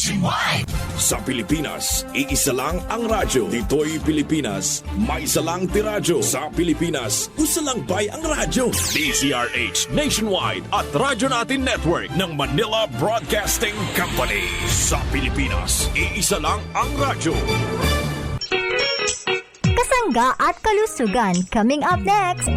Nationwide. Sa Pilipinas, iisa lang ang radyo. Dito'y Pilipinas, may isa lang tiradyo. Sa Pilipinas, usa lang bay ang radyo. DZRH Nationwide at Radyo Natin Network ng Manila Broadcasting Company. Sa Pilipinas, iisa lang ang radyo. Kasangga at kalusugan coming up next.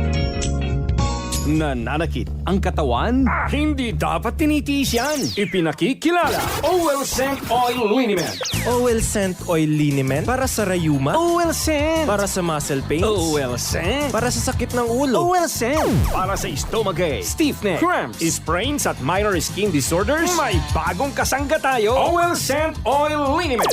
Nananakit ang katawan? Hindi dapat tinitiis yan. Ipinakikilala. OL Scent Oil Liniment. OL Scent Oil Liniment para sa rayuma, OL Scent. para sa muscle pains, OL Scent. para sa sakit ng ulo, OL Scent. Para sa stomachache, stiffness, cramps, sprains at minor skin disorders, may bagong kasangga tayo. OL Scent Oil Liniment.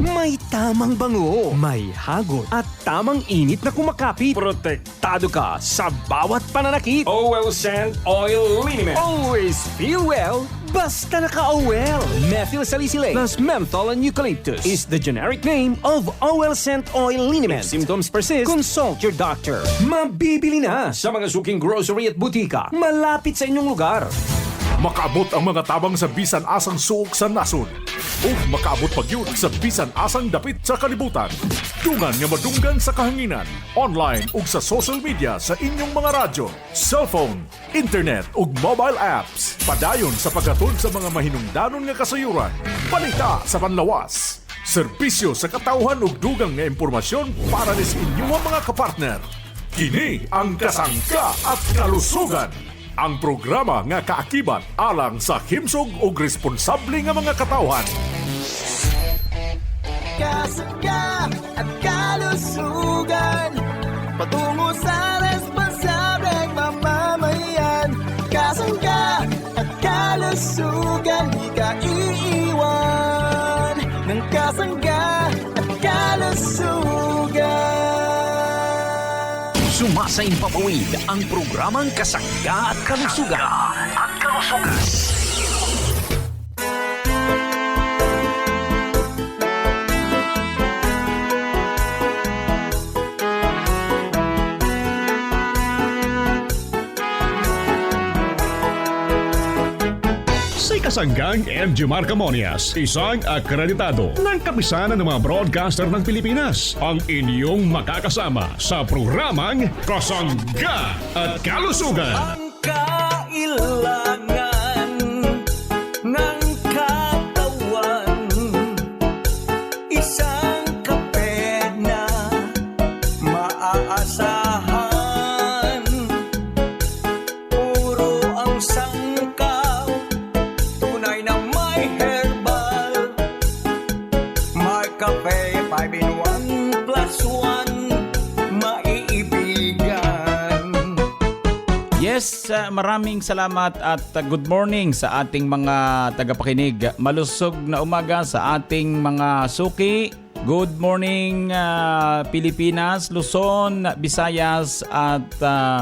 May tamang bango, may hagot at tamang init na kumakapit. Protektado ka sa bawat pananakit. OL Scent Oil Liniment. Always feel well, basta naka-OL. Methyl salicylate plus menthol and eucalyptus is the generic name of OL Scent Oil Liniment. If symptoms persist, consult your doctor. Mabibili na sa mga suking grocery at butika malapit sa inyong lugar. Makaabot ang mga tabang sa bisan asang suok sa nasod. O makaabot pag yun sa bisan asang dapit sa kalibutan. Dungan nga madunggan sa kahanginan. Online ug sa social media sa inyong mga radyo, cellphone, internet ug mobile apps. Padayon sa paghatod sa mga mahinungdanon nga kasayuran. Balita sa panlawas. Serbisyo sa katawhan ug dugang nga impormasyon para sa inyong mga kapartner. Kini ang Kasangga at Kalusugan. Ang programa nga kaakibat alang sa himsog ug responsable nga mga katawhan. Kasangga at kalusugan patungo sa responsableng mamamayan. Kasangga at kalusugan, di ka iiwan ng kasangga at kalusugan. Sumasaing papawid ang programang Kasangga at Kalusugan. Si Kasanggang MG Marcamonias, isang akreditado ng kapisanan ng mga broadcaster ng Pilipinas, ang inyong makakasama sa programang Kasangga at Kalusugan. Ang kailangan ng katawan, isang kape na maaasahan. Puro ang sangkaw, tunay na may herbal. May kape, 5 in 1 plus 1, maiibigan. Yes, maraming salamat at good morning sa ating mga tagapakinig. Malusog na umaga sa ating mga suki. Good morning Pilipinas, Luzon, Visayas at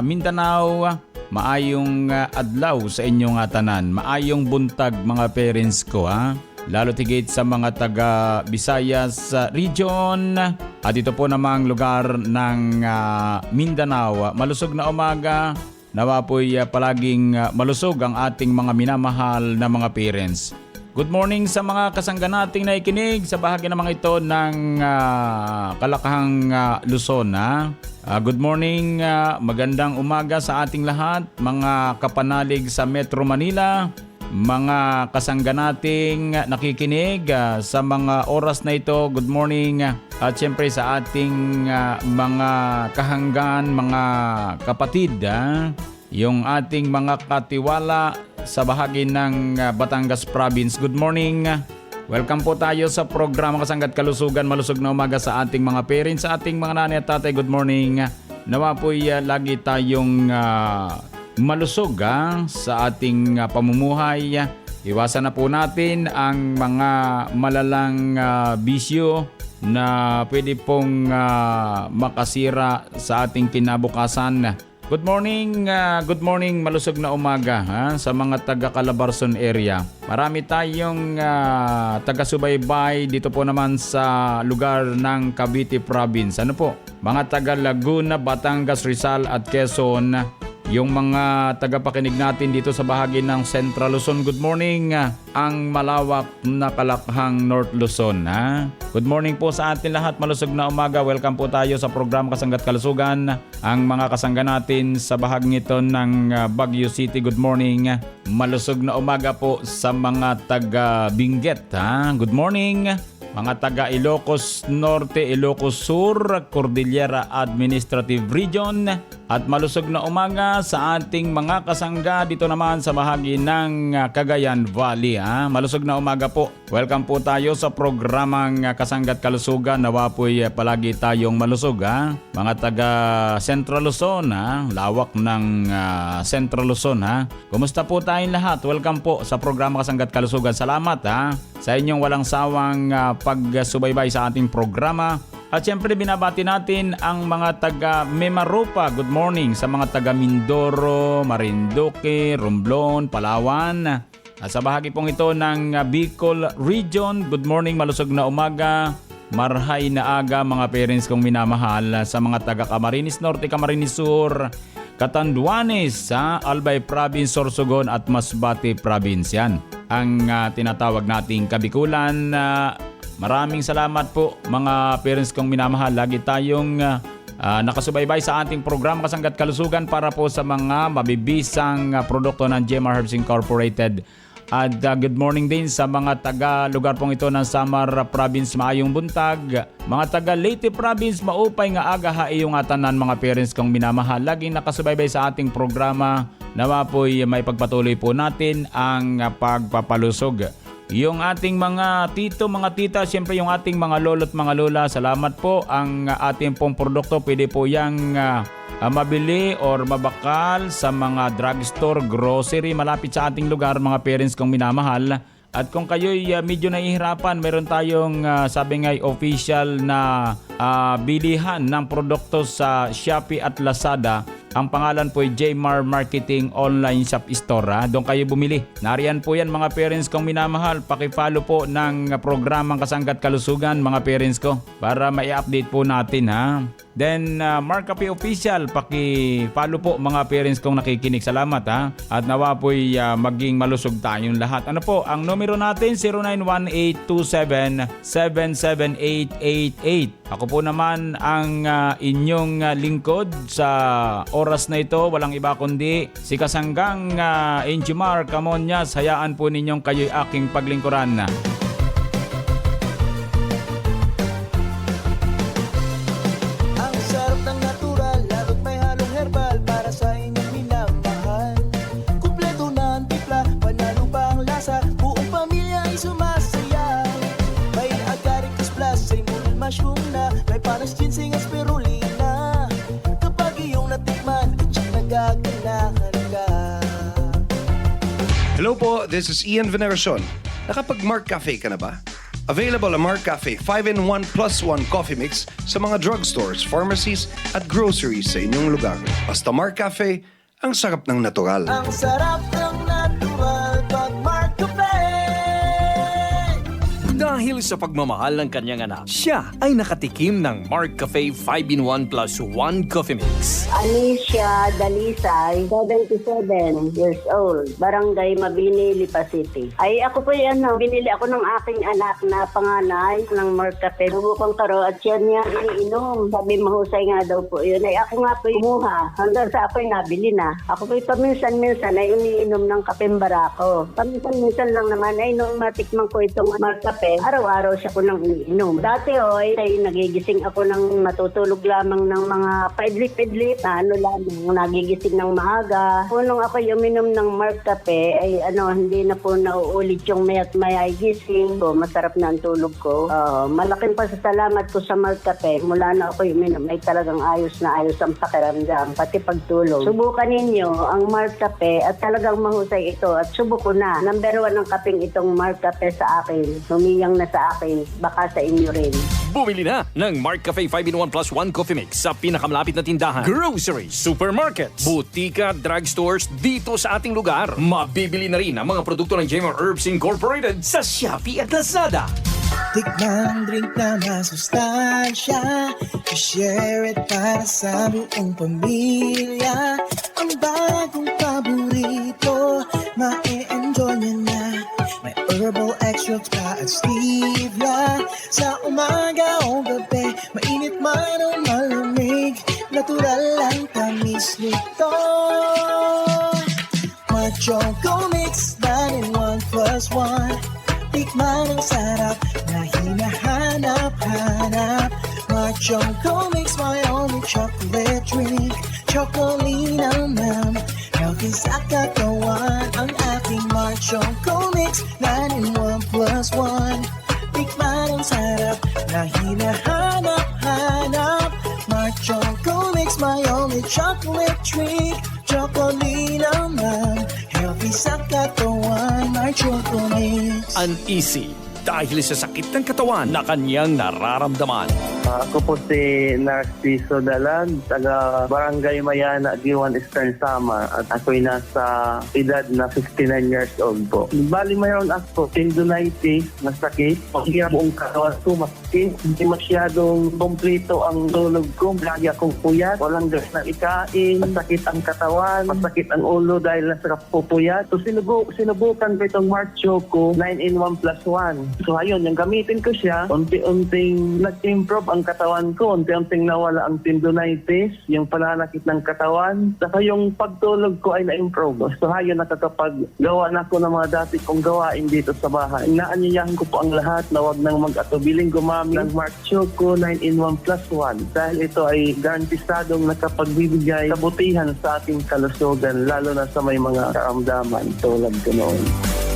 Mindanao. Maayong adlaw sa inyong tanan. Maayong buntag mga parents ko ha. Lalo tigit sa mga taga Visayas region at ito po namang lugar ng Mindanao. Malusog na umaga. Nawa po'y palaging malusog ang ating mga minamahal na mga parents. Good morning sa mga kasangga nating naikinig sa bahagi naman ito ng Kalakahang Luzon. Good morning, magandang umaga sa ating lahat, mga kapanalig sa Metro Manila, mga kasangga nating nakikinig sa mga oras na ito. Good morning at siyempre sa ating mga kahanggan, mga kapatid, yung ating mga katiwala sa bahagi ng Batangas Province. Good morning. Welcome po tayo sa programa Kasangga at Kalusugan. Malusog na umaga sa ating mga parents, sa ating mga nanay at tatay. Good morning. Nawa po'y lagi tayong malusog sa ating pamumuhay. Iwasan na po natin ang mga malalang bisyo na pwede pong makasira sa ating kinabukasan. Good morning, malusog na umaga sa mga taga Calabarzon area. Marami tayong taga-subaybay dito po naman sa lugar ng Cavite Province. Ano po? Mga taga Laguna, Batangas, Rizal at Quezon. yung mga tagapakinig natin dito sa bahagi ng Central Luzon. Good morning, ang malawak na Kalakhang North Luzon. Good morning po sa atin lahat. Malusog na umaga. Welcome po tayo sa programa Kasanggat Kalusugan. Ang mga kasangga natin sa bahagi ito ng Baguio City. Good morning. Malusog na umaga po sa mga taga Benguet. Good morning. Mga taga Ilocos Norte, Ilocos Sur, Cordillera Administrative Region. At malusog na umaga sa ating mga kasangga dito naman sa bahagi ng Cagayan Valley. Malusog na umaga po. Welcome po tayo sa programang Kasanggat Kalusugan. Nawa po'y palagi tayong malusog. Mga taga Central Luzon, lawak ng Central Luzon. Kumusta po tayong lahat? Welcome po sa programa Kasanggat Kalusugan. Salamat sa inyong walang sawang pagsubaybay sa ating programa. At syempre binabati natin ang mga taga Mimaropa. Good morning sa mga taga Mindoro, Marinduque, Romblon, Palawan. At sa bahagi pong ito ng Bicol Region, good morning, malusog na umaga. Marhay na aga mga parents kong minamahal sa mga taga Camarines Norte, Camarines Sur, Catanduanes, Albay Province, Sorsogon at Masbate Province. Yan ang tinatawag nating Kabikulan. Maraming salamat po mga parents kong minamahal. Lagi tayong nakasubaybay sa ating programa Kasanggat Kalusugan para po sa mga mabibisang produkto ng GMR Herbs Incorporated. At good morning din sa mga taga lugar pong ito ng Samar Province, maayong buntag. Mga taga Leyte Province, maupay nga aga haiyong atanan mga parents kong minamahal. Laging nakasubaybay sa ating programa. Nawa po'y may pagpatuloy po natin ang pagpapalusog. Yung ating mga tito, mga tita, siyempre yung ating mga lolo't mga lola, salamat po. Ang ating pong produkto, pwede po yung mabili or mabakal sa mga drugstore, grocery, malapit sa ating lugar, mga parents kong minamahal. At kung kayo'y medyo nahihirapan, meron tayong sabi nga'y official na bilihan ng produkto sa Shopee at Lazada. Ang pangalan po ay JMar Marketing Online Shop Store. Doon kayo bumili. Nariyan po yan mga parents kong minamahal. Paki-follow po ng programang Kasanggat Kalusugan mga parents ko para mai-update po natin Then Mark Cafe Official, paki-follow po mga parents kong nakikinig. Salamat At nawa po'y maging malusog tayong lahat. Ano po, ang numero natin 0918-277-77888. Ako po naman ang inyong lingkod sa oras na ito. Walang iba kundi si Kasanggang Enjimar Camonias. Hayaan po ninyong kayo'y aking paglingkuran. Hello po, this is Ian Veneracion. Nakapag-Mark Cafe ka na ba? Available ang Mark Cafe 5-in-1 plus 1 coffee mix sa mga drugstores, pharmacies at groceries sa inyong lugar. Basta Mark Cafe, ang sarap ng natural. Ang sarap ng natural pag Mark Cafe. Dahil sa pagmamahal ng kanyang anak, siya ay nakatikim ng Mark Cafe 5-in-1 plus 1 coffee mix. Alicia Dalisay, 77 years old, Barangay Mabini, Lipa City. Ay ako po binili ako ng aking anak na panganay ng Mark Cafe. Bubukong taro at siya niya iniinom. Sabi mahusay nga daw po yun. Ay ako nga po kumuha hanggang sa ako'y nabili na. Ako po'y paminsan-minsan ay iniinom ng kapeng barako. Paminsan-minsan lang naman ay nung matikman ko itong Mark Cafe, araw-araw siya ko nang iniinom. Dati ay nagigising ako ng matutulog lamang ng mga paidlip-idlip na nagigising ng maaga. Nung ako uminom ng Mark Cafe ay hindi na po nauulit yung mayat may gising. So, masarap na ang tulog ko. Malaking pasasalamat ko sa Mark Cafe. Mula na ako uminom ay talagang ayos na ayos ang pakiramdam, pati pagtulog. Subukan ninyo ang Mark Cafe at talagang mahusay ito at subok ko na. Number 1 ang kapeng itong Mark Cafe sa akin. Humiyang na sa akin, baka sa inyo rin. Bumili na ng Mark Cafe 5-in-1 plus 1 coffee mix sa pinakamalapit na tindahan, groceries, supermarkets, butika, drugstores dito sa ating lugar. Mabibili na rin ang mga produkto ng JMR Herbs Incorporated sa Shopee at Lazada. Tikman drink na masustansya, i-share it para sa buong pamilya. Ang bagong paborito, ma-e-enjoy nyo na. May herbal extracts pa at stevia. Sa umaga o gabi, mainit man o malamig, natural lang tamis nito. Choco Mix, 9-in-1+1. Tikman ang sarap na hinahanap-hanap. Choco Mix, my only chocolate drink. Chocolina ma'am, healthy sa katawan. Ang aking Choco Mix, 9-in-1+1. Tikman ang sarap na hinahanap-hanap. Choco Mix, my only chocolate drink. Chocolina ma'am, healthy sa katawan. My Choco Mix. Uneasy dahil sa sakit ng katawan na kanyang nararamdaman. Ako po si Narciso Dalag, taga Barangay Mayana, Giwan Eastern Samar, at ako'y nasa edad na 59 years old po. Bali mayroon ako tendonitis na sakit. Hindi buong katawan ko masakit. Hindi masyadong kompleto ang tulog ko. Lagi akong puyat, walang gas na ikain, masakit ang katawan, masakit ang ulo dahil nasa pupuyat. So sinubukan ko itong Mark Choco 9-in-1+1. So ayun, yung gamitin ko siya, unti-unting nag-improve ang katawan ko, unti-unting nawala ang tendonitis, yung pananakit ng katawan, saka yung pagtulog ko ay na-improve. So ayun, nakakapaggawa na ako ng mga dati kong gawain dito sa bahay. Inaanyayahan ko po ang lahat na wag nang mag-atubiling gumamit ng Mark Choco 9-in-1+1 dahil ito ay garantisadong nakapagbibigay kabutihan sa ating kalusugan, lalo na sa may mga karamdaman tulad ko noon.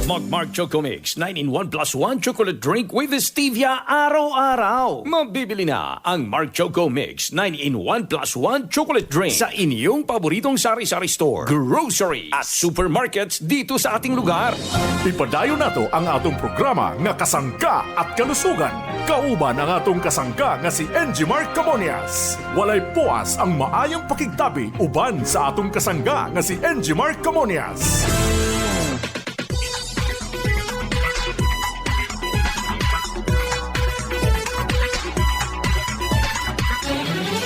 Mag-Mark Choco Mix 9-in-1+1 chocolate drink with stevia araw-araw. Mabibili na ang Mark Choco Mix 9-in-1+1 chocolate drink sa inyong paboritong sari-sari store, grocery at supermarkets dito sa ating lugar. Ipadayon nato ang atong programa nga Kasangga at Kalusugan. Kauban ang atong kasangga nga si NG Mark Camonias. Walay puas ang maayong pakigtabi uban sa atong kasangga nga si NG Mark Camonias.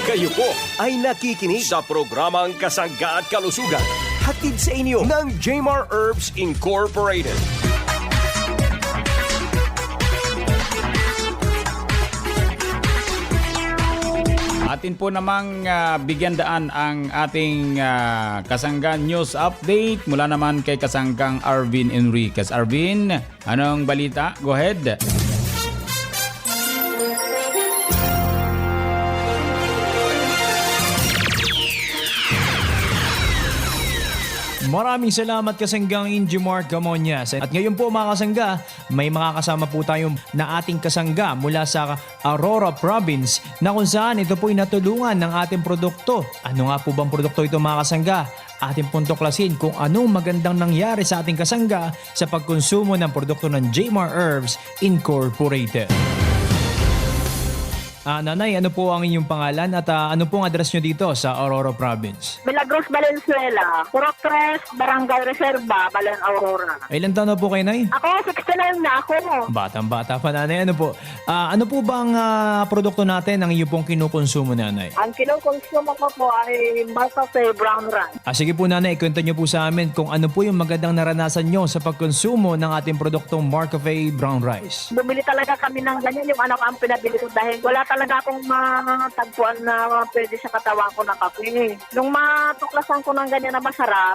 Kayo po ay nakikinig sa programang Kasangga at Kalusugan. Hatid sa inyo ng Jmar Herbs Incorporated. Atin po namang bigyan daan ang ating Kasangga News Update mula naman kay Kasanggang Arvin Enriquez. Arvin, anong balita? Go ahead. Maraming salamat kasanggang Injimar Camonias. At ngayon po mga kasangga, may mga kasama po tayong na ating kasangga mula sa Aurora Province na kung saan ito po'y natulungan ng ating produkto. Ano nga po bang produkto ito mga kasangga? Ating pong tuklasin kung anong magandang nangyari sa ating kasangga sa pagkonsumo ng produkto ng Jmar Herbs Incorporated. Nanay, ano po ang inyong pangalan at ano pong address nyo dito sa Aurora Province? Milagros Valenzuela, Purok 3, Barangay Reserva, Balan, Aurora. Ilan taon na po kayo, Nay? Ako, 69 na ako. Batang-bata pa, Nanay. Ano po bang produkto natin ang iyo pong kinukonsumo, Nanay? Ang kinukonsumo ko po ay Marcafe Brown Rice. Sige po, Nanay, ikwento nyo po sa amin kung ano po yung magandang naranasan nyo sa pagkonsumo ng ating produktong Marcafe Brown Rice. Bumili talaga kami ng ganyan, yung anak ang pinabili ko dahil wala talaga akong matagpuan na pwede sa katawan ko na kape. Nung matuklasan ko ng ganyan na masarap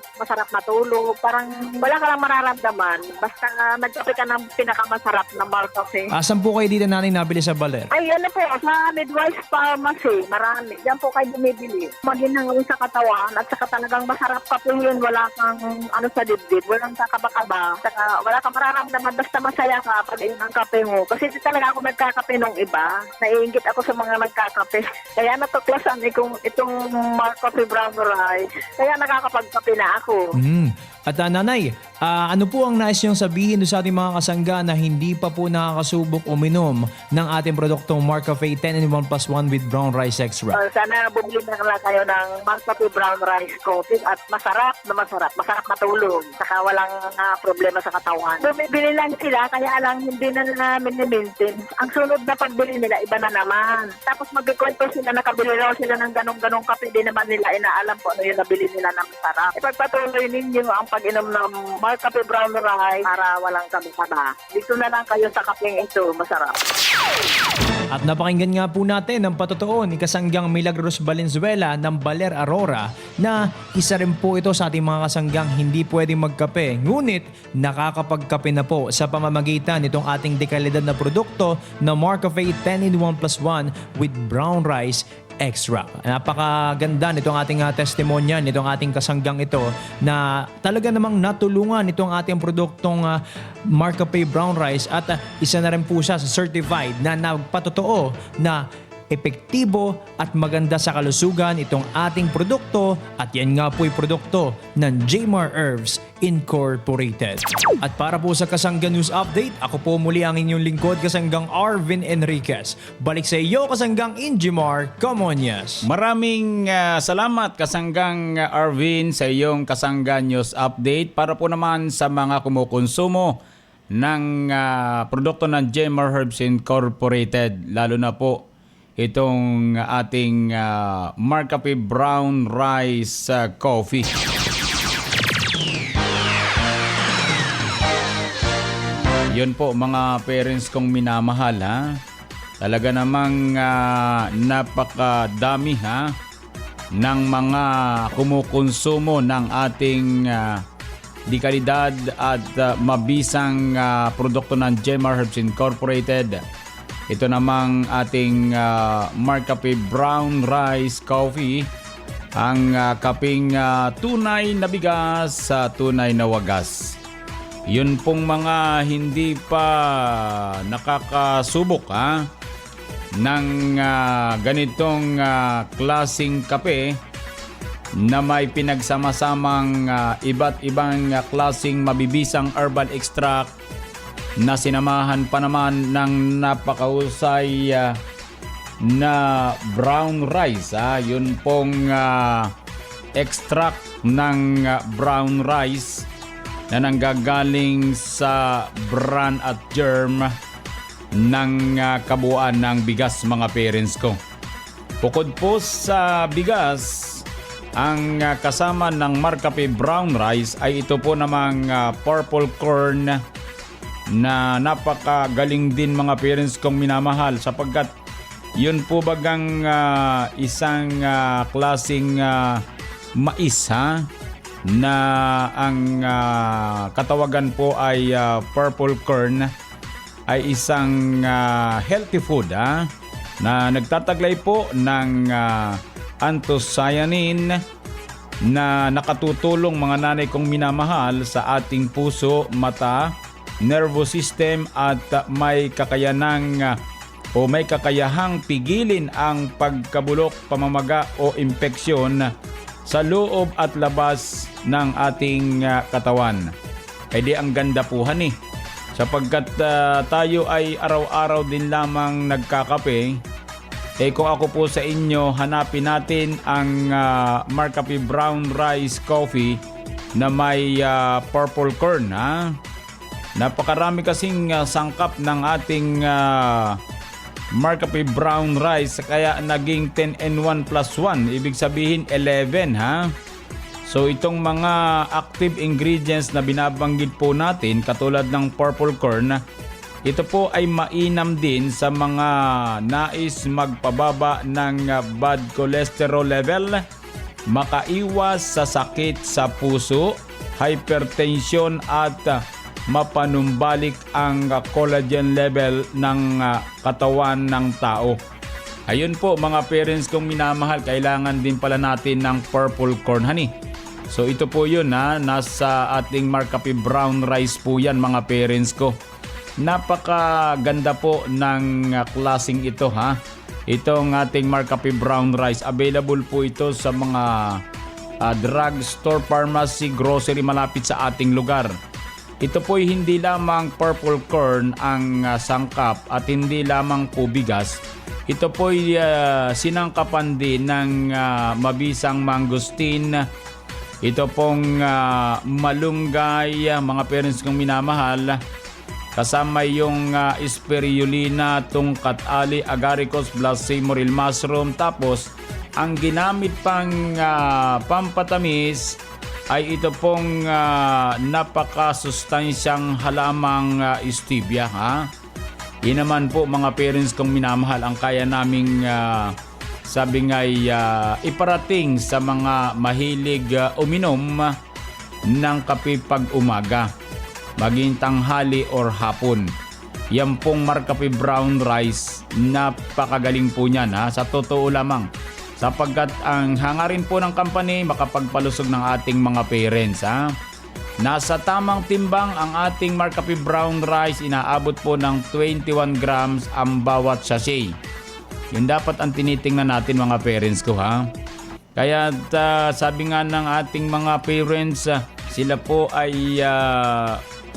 matulog, parang wala ka lang mararamdaman. Basta nagkape ka ng pinakamasarap na Marcafe. Saan po kayo dito, Nanay, nabili sa Baler? Ay, ano po, sa Midwest Pharmacy, marami. Diyan po kayo bumibili. Maginang sa katawan at saka talagang masarap kape yun. Wala kang sa dibdib, walang kakaba-kaba. Saka wala kang mararamdaman, basta masaya ka pag iyon ang kape mo. Kasi talaga ako nagkakape nung iba. Naiingit ako sa mga nagkakape. Kaya natuklasan kung itong Marcafe Brown Rice. Kaya nakakapagkape na ako. At nanay, ano po ang nais niyong sabihin doon sa ating mga kasangga na hindi pa po nakakasubok uminom ng ating produktong Marcafe 10-in-1 plus 1 with brown rice extra? Sana bumili na lang kayo ng Marcafe brown rice coffee at masarap na masarap. Masarap matulog. Saka walang problema sa katawan. Bumibili lang sila kaya lang hindi na namin ni-maintain. Ang sunod na pagbili nila, iba na naman. Tapos magkikwento sila, nakabili raw sila ng ganong kape. Di naman nila inaalam po ano yung nabili nila ng masarap. Ipagpatuloy ninyo ang pag-inom ng Marcafe brown rice para walang kaba. Dito na lang kayo sa kapeng ito, masarap. At napakinggan nga po natin ang patotoo ni Kasanggang Milagros Valenzuela ng Baler Aurora na isa rin po ito sa ating mga kasanggang hindi pwedeng magkape. Ngunit nakakapagkape na po sa pamamagitan nitong ating dekalidad na produkto na Marcafe 10-in-1 plus 1 with brown rice extra. Napakaganda nitong ating testimonya, nitong ating kasanggang ito na talaga namang natulungan itong ating produktong Marcafe brown rice at isa na rin po siya sa certified na nagpatotoo na epektibo at maganda sa kalusugan itong ating produkto at yan nga po'y produkto ng Jmar Herbs Incorporated. At para po sa Kasangga News Update, ako po muli ang inyong lingkod, Kasanggang Arvin Enriquez. Balik sa iyo, Kasanggang Injimar Camonias. Maraming salamat, Kasanggang Arvin, sa iyong Kasangga News Update. Para po naman sa mga kumukonsumo ng produkto ng Jmar Herbs Incorporated, lalo na po itong ating Marcafe brown rice coffee. Yun po mga parents kong minamahal, ha. Talaga namang napakadami, ha, ng mga kumukonsumo ng ating dekalidad at mabisang produkto ng Jmar Herbs Incorporated. Ito namang ating Marcafe brown rice coffee, ang kaping tunay na bigas sa tunay na wagas. Yun pong mga hindi pa nakakasubok ng ganitong klaseng kape na may pinagsama-samang iba't ibang klaseng mabibisang herbal extract na sinamahan pa naman ng napakahusay na brown rice. Yun pong extract ng brown rice na nanggagaling sa bran at germ ng kabuuan ng bigas, mga parents ko. Bukod po sa bigas, ang kasama ng Marcafe brown rice ay ito po namang purple corn na napakagaling din, mga parents kong minamahal, sapagkat yun po bagang isang klaseng mais, na ang katawagan po ay purple corn, ay isang healthy food na nagtataglay po ng anthocyanin na nakatutulong, mga nanay kong minamahal, sa ating puso, mata, nervous system at may kakayahang pigilin ang pagkabulok, pamamaga o impeksyon sa loob at labas ng ating katawan. Ay di ang ganda po, sapagkat tayo ay araw-araw din lamang nagkakape. Kung ako po sa inyo, hanapin natin ang Marcafe brown rice coffee na may purple corn. Napakarami kasing sangkap ng ating Marcafe brown rice, kaya naging 10-in-1 plus 1, ibig sabihin 11, So itong mga active ingredients na binabanggit po natin, katulad ng purple corn, ito po ay mainam din sa mga nais magpababa ng bad cholesterol level, makaiwas sa sakit sa puso, hypertension at mapanumbalik ang collagen level ng katawan ng tao. Ayun po, mga parents kong minamahal, kailangan din pala natin ng purple corn, So ito po yun, nasa ating Marcafe brown rice po yan, mga parents ko. Napakaganda po ng klaseng ito, Itong ating Marcafe brown rice, available po ito sa mga drugstore, pharmacy, grocery malapit sa ating lugar. Ito po'y hindi lamang purple corn ang sangkap at hindi lamang po bigas. Ito po'y sinangkapan din ng mabisang mangustin. Ito pong malunggay, mga parents kong minamahal. Kasama yung spirulina, tungkat ali, agaricus, blasemoril mushroom. Tapos, ang ginamit pang pampatamis ay ito pong napakasustansyang halamang stevia. Yan naman po mga parents kong minamahal ang kaya naming sabi nga'y iparating sa mga mahilig uminom ng kape pag umaga, maging tanghali or hapon. Yan pong Marcafe Brown Rice, napakagaling po niyan sa totoo lamang. Sapagkat ang hangarin po ng company makapagpalusog ng ating mga parents. Nasa tamang timbang ang ating Marcafe Brown Rice, inaabot po ng 21 grams ang bawat sachet. Yun dapat ang tinitingnan natin mga parents ko Kaya sabi nga ng ating mga parents, sila po ay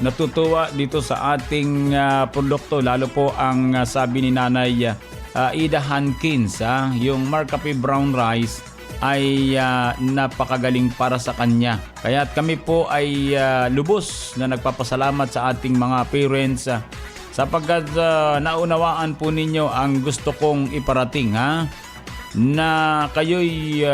natutuwa dito sa ating produkto. Lalo po ang sabi ni Nanay Ida Hankins, yung Marcafe Brown Rice ay napakagaling para sa kanya. Kaya kami po ay lubos na nagpapasalamat sa ating mga parents sapagkat naunawaan po ninyo ang gusto kong iparating na kayo'y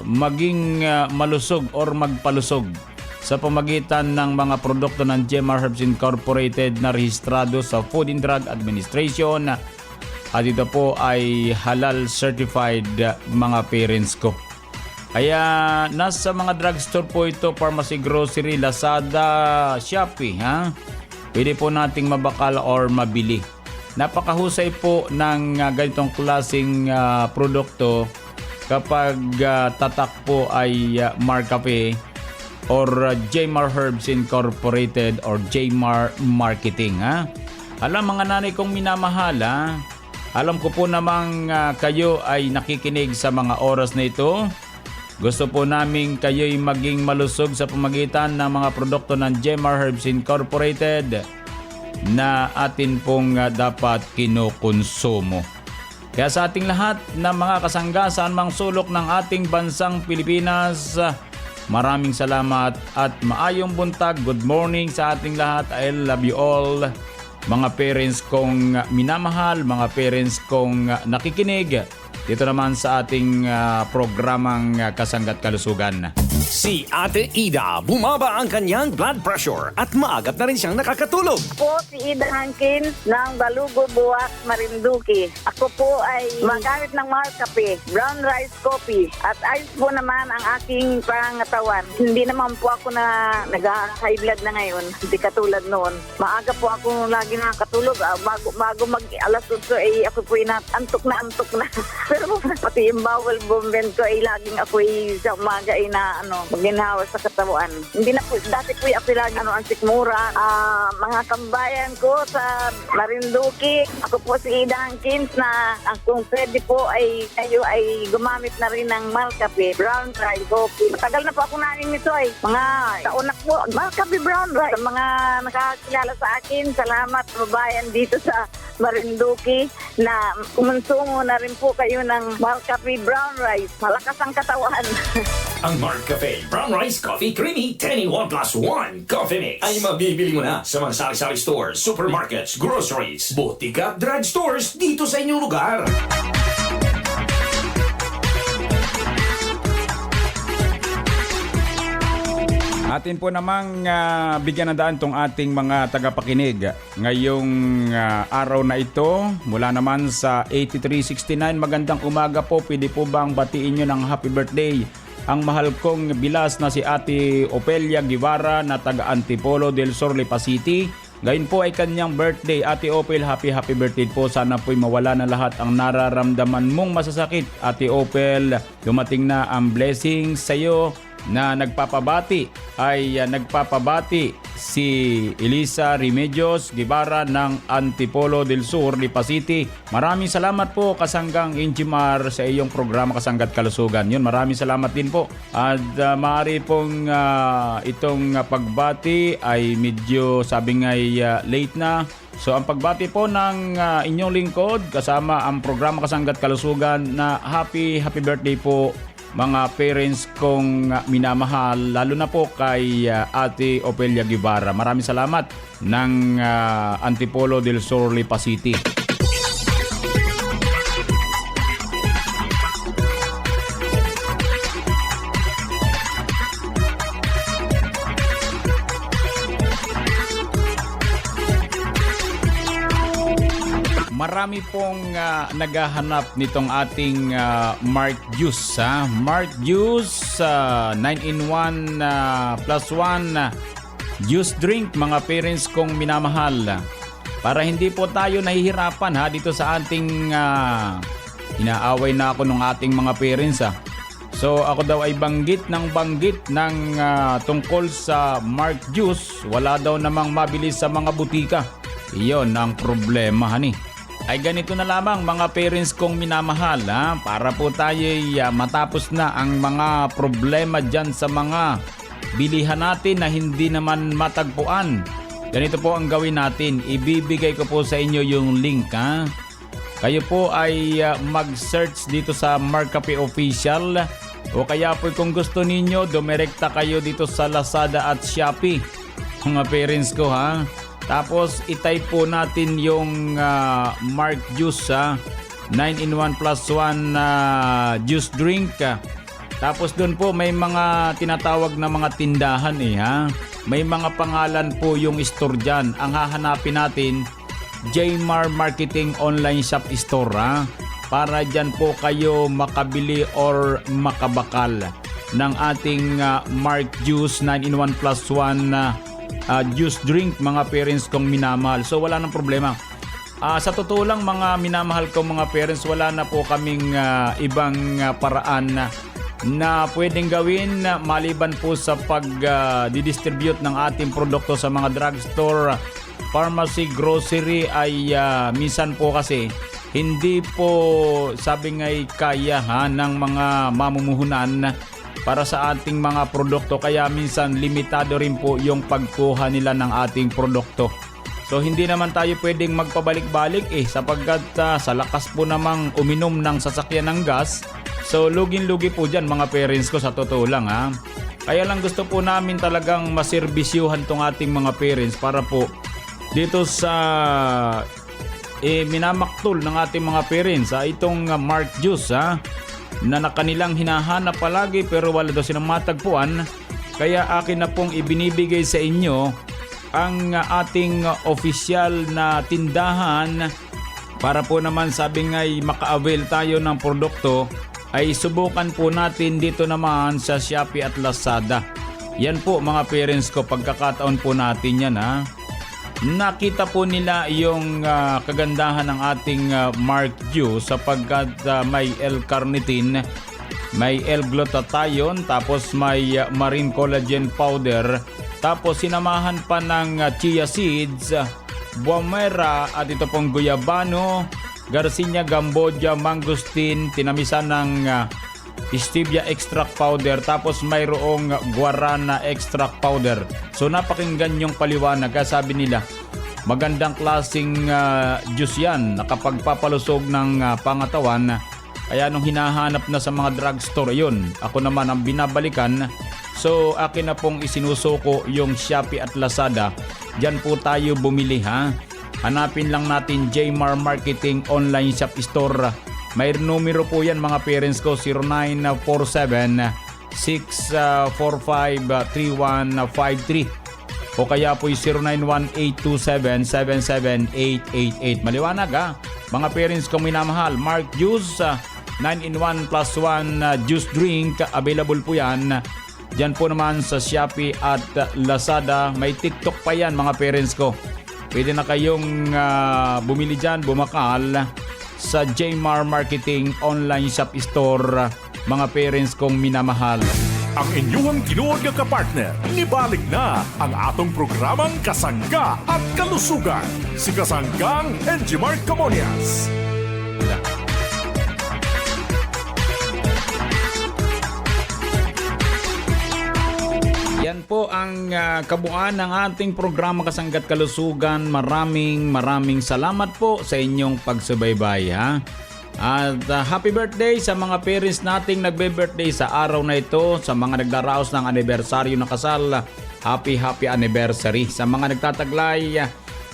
maging malusog or magpalusog sa pamagitan ng mga produkto ng Gemar Herbs Incorporated na rehistrado sa Food and Drug Administration at ito po ay halal certified mga parents ko. Kaya nasa mga drugstore po ito, pharmacy, grocery, Lazada, Shopee pwede po nating mabakal or mabili. Napakahusay po ng ganitong klaseng produkto kapag tatak po ay Marcafe or Jmar Herbs Incorporated or Jmar Marketing. Alam mga nanay kong minamahal, alam ko po namang kayo ay nakikinig sa mga oras na ito. Gusto po namin kayo'y maging malusog sa pamagitan ng mga produkto ng Jmar Herbs Incorporated na atin pong dapat kinukonsumo. Kaya sa ating lahat na mga kasangga saan mang sulok ng ating bansang Pilipinas, maraming salamat at maayong buntag. Good morning sa ating lahat. I love you all. Mga parents kong minamahal, mga parents kong nakikinig dito naman sa ating programang Kasangga't Kalusugan. Si Ate Ida, bumaba ang kanyang blood pressure at maagap na rin siyang nakakatulog. Po si Ida Hankins ng Balugo, Buwak, Marinduque. Ako po ay magamit ng Marcafe, brown rice coffee at ayos po naman ang aking pangatawan. Hindi naman po ako na nag-high blood na ngayon, hindi katulad noon. Maaga po ako lagi nakakatulog. Bago mag alas 8 ay ako po antok na. Pero pati yung bowel movement ko ay laging ako sa umaga ay maginhawa sa katawan. Hindi na po, dati po ako lagi ang sikmura. Mga kambayan ko sa Marinduque, ako po si Ida Hankins na kung pwede po ay kayo ay gumamit na rin ng Marcafe Brown Rice Coffee. Tagal na po ako nanin nito mga kaunak po, Marcafe Brown Rice. Sa mga nakakilala sa akin, salamat kababayan dito sa Marinduque na kumonsumo na rin po kayo ng Marcafe Brown Rice. Malakas ang katawan. Ang Marcafe Brown Rice Coffee Creamy 10-in-1+1 Coffee Mix ay mabibili mo na sa mga sari-sari stores, supermarkets, groceries, butika, drugstores dito sa inyong lugar. Atin po namang bigyan ng daan tong ating mga tagapakinig ngayong araw na ito. Mula naman sa 8369, magandang umaga po. Pwede po bang batiin nyo ng happy birthday ang mahal kong bilas na si Ate Opelia Guevara na taga Antipolo del Sur, Lipa City. Ngayon po ay kanyang birthday. Ate Opel, happy birthday po. Sana po'y mawala na lahat ang nararamdaman mong masasakit. Ate Opel, dumating na ang blessing sa iyo na nagpapabati si Elisa Remedios Guevara ng Antipolo del Sur, Lipa City. Maraming salamat po Kasanggang Inchimar sa iyong programa Kasangga't Kalusugan. Yun, maraming salamat din po. At maaari pong itong pagbati ay medyo sabi nga late na. So ang pagbati po ng inyong lingkod kasama ang programa Kasangga't Kalusugan na happy birthday po mga parents kong minamahal, lalo na po kay Ate Opelia Guevara. Maraming salamat ng Antipolo del Sur, Lipa City. Marami pong naghahanap nitong ating Mark Juice. Mark Juice 9-in-1 plus 1 juice drink mga parents kong minamahal. Para hindi po tayo nahihirapan dito sa ating inaaway na ako ng ating mga parents. So ako daw ay banggit ng tungkol sa Mark Juice. Wala daw namang mabilis sa mga butika. Iyon ang problema ay ganito na lamang mga parents kong minamahal para po tayo matapos na ang mga problema dyan sa mga bilihan natin na hindi naman matagpuan. Ganito po ang gawin natin, ibibigay ko po sa inyo yung link. Kayo po ay mag-search dito sa Markape Official o kaya po kung gusto ninyo dumirekta kayo dito sa Lazada at Shopee mga parents ko Tapos itype po natin yung Mark Juice 9-in-1 plus 1 juice drink. Tapos doon po may mga tinatawag na mga tindahan May mga pangalan po yung store dyan. Ang hahanapin natin Jmar Marketing Online Shop Store para dyan po kayo makabili or makabakal ng ating Mark Juice 9-in-1 plus 1 juice drink mga parents kong minamahal. So wala nang problema. Sa totoo lang mga minamahal kong mga parents, wala na po kaming ibang paraan na pwedeng gawin maliban po sa pag-distribute ng ating produkto sa mga drugstore, pharmacy, grocery ay minsan po kasi hindi po sabi nga'y kaya ng mga mamumuhunan para sa ating mga produkto, kaya minsan limitado rin po yung pagkuha nila ng ating produkto. So hindi naman tayo pwedeng magpabalik-balik sapagkat sa lakas po namang uminom ng sasakyan ng gas. So lugin-lugi po dyan mga parents ko sa totoo lang Kaya lang gusto po namin talagang maserbisyuhan tong ating mga parents para po dito sa minamaktol ng ating mga parents itong Mark Juice na kanilang hinahanap palagi pero wala daw silang matagpuan. Kaya akin na pong ibinibigay sa inyo ang ating official na tindahan para po naman sabi nga'y maka-avail tayo ng produkto ay subukan po natin dito naman sa Shopee at Lazada. Yan po mga parents ko, pagkakataon po natin yan Nakita po nila yung kagandahan ng ating Mark Juice sapagkat may L-carnitine, may L-glutathione, tapos may marine collagen powder, tapos sinamahan pa ng chia seeds, buamera at ito pong guyabano, Garcinia Gambodia, mangosteen, tinamisan ng stevia extract powder, tapos mayroong guarana extract powder. So napakinggan yung paliwanag, sabi nila magandang klaseng juice yan, nakapagpapalusog ng pangatawan. Kaya nung hinahanap na sa mga drugstore yun, ako naman ang binabalikan. So akin na pong isinusuko yung Shopee at Lazada. Diyan po tayo bumili Hanapin lang natin Jmar Marketing Online Shop Store. May numero po yan mga parents ko, 0947-645-3153 o kaya po 091827-77888. Maliwanag mga parents ko minamahal. Mark Juice 9-in-1 plus 1 juice drink, available po yan dyan po naman sa Shopee at Lazada. May TikTok pa yan mga parents ko. Pwede na kayong bumili dyan, bumakal sa Jmar Marketing Online Shop Store mga parents kong minamahal. Ang inyong tinuod nga kapartner, nibalik na ang atong programang Kasangga at Kalusugan. Si Kasanggang Enjimar Camonias. Yan po ang kabuuan ng ating programa Kasangga't Kalusugan. Maraming salamat po sa inyong pagsubaybay, ha. At happy birthday sa mga parents nating nagbe-birthday sa araw na ito. Sa mga nagdaraos ng anibersaryo ng kasal, happy anniversary. Sa mga nagtataglay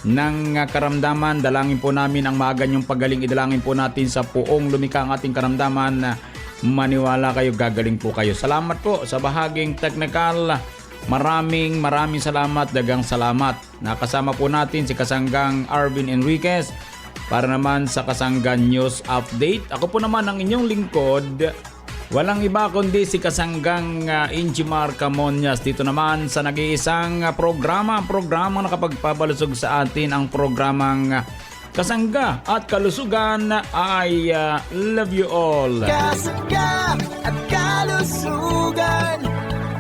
ng karamdaman, dalangin po namin ang maaganyong paggaling. Idalangin po natin sa Poong lumikha ang ating karamdaman. Maniwala kayo, gagaling po kayo. Salamat po sa bahaging technical. Maraming salamat, dagang salamat. Nakasama po natin si Kasanggang Arvin Enriquez para naman sa Kasanggan News Update. Ako po naman ang inyong lingkod. Walang iba kundi si Kasanggang Enjimar Camonias. Dito naman sa nag-iisang programang nakapagpabalusog sa atin ang programang Kasangga at Kalusugan. I love you all. Kasangga at Kalusugan,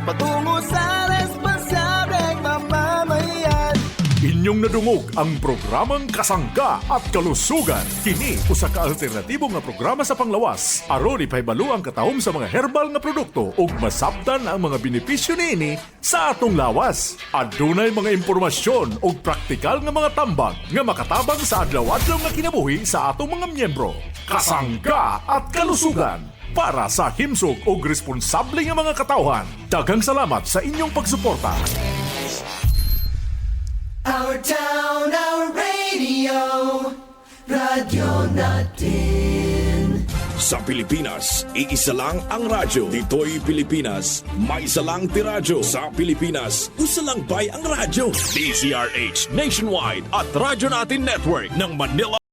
patungo sa responsableng mamamayan. Inyong nadungog ang programang Kasangga at Kalusugan. Kini usa ka alternatibo nga programa sa panglawas. Aron ipahibalo ang katahom sa mga herbal nga produkto ug masabtan ang mga benepisyo niini sa atong lawas. Adunay mga impormasyon ug praktikal nga mga tambag nga makatabang sa adlaw-adlaw nga kinabuhi sa atong mga miyembro. Kasangga at Kalusugan, para sa himsog ug responsable nga mga katawhan. Daghang salamat sa inyong pagsuporta. Our town, our radio, radyo natin. Sa Pilipinas, iisa lang ang radyo. Dito'y Pilipinas, may isa lang tiradyo. Sa Pilipinas, usa lang bay ang radyo. DZRH Nationwide at Radyo Natin Network ng Manila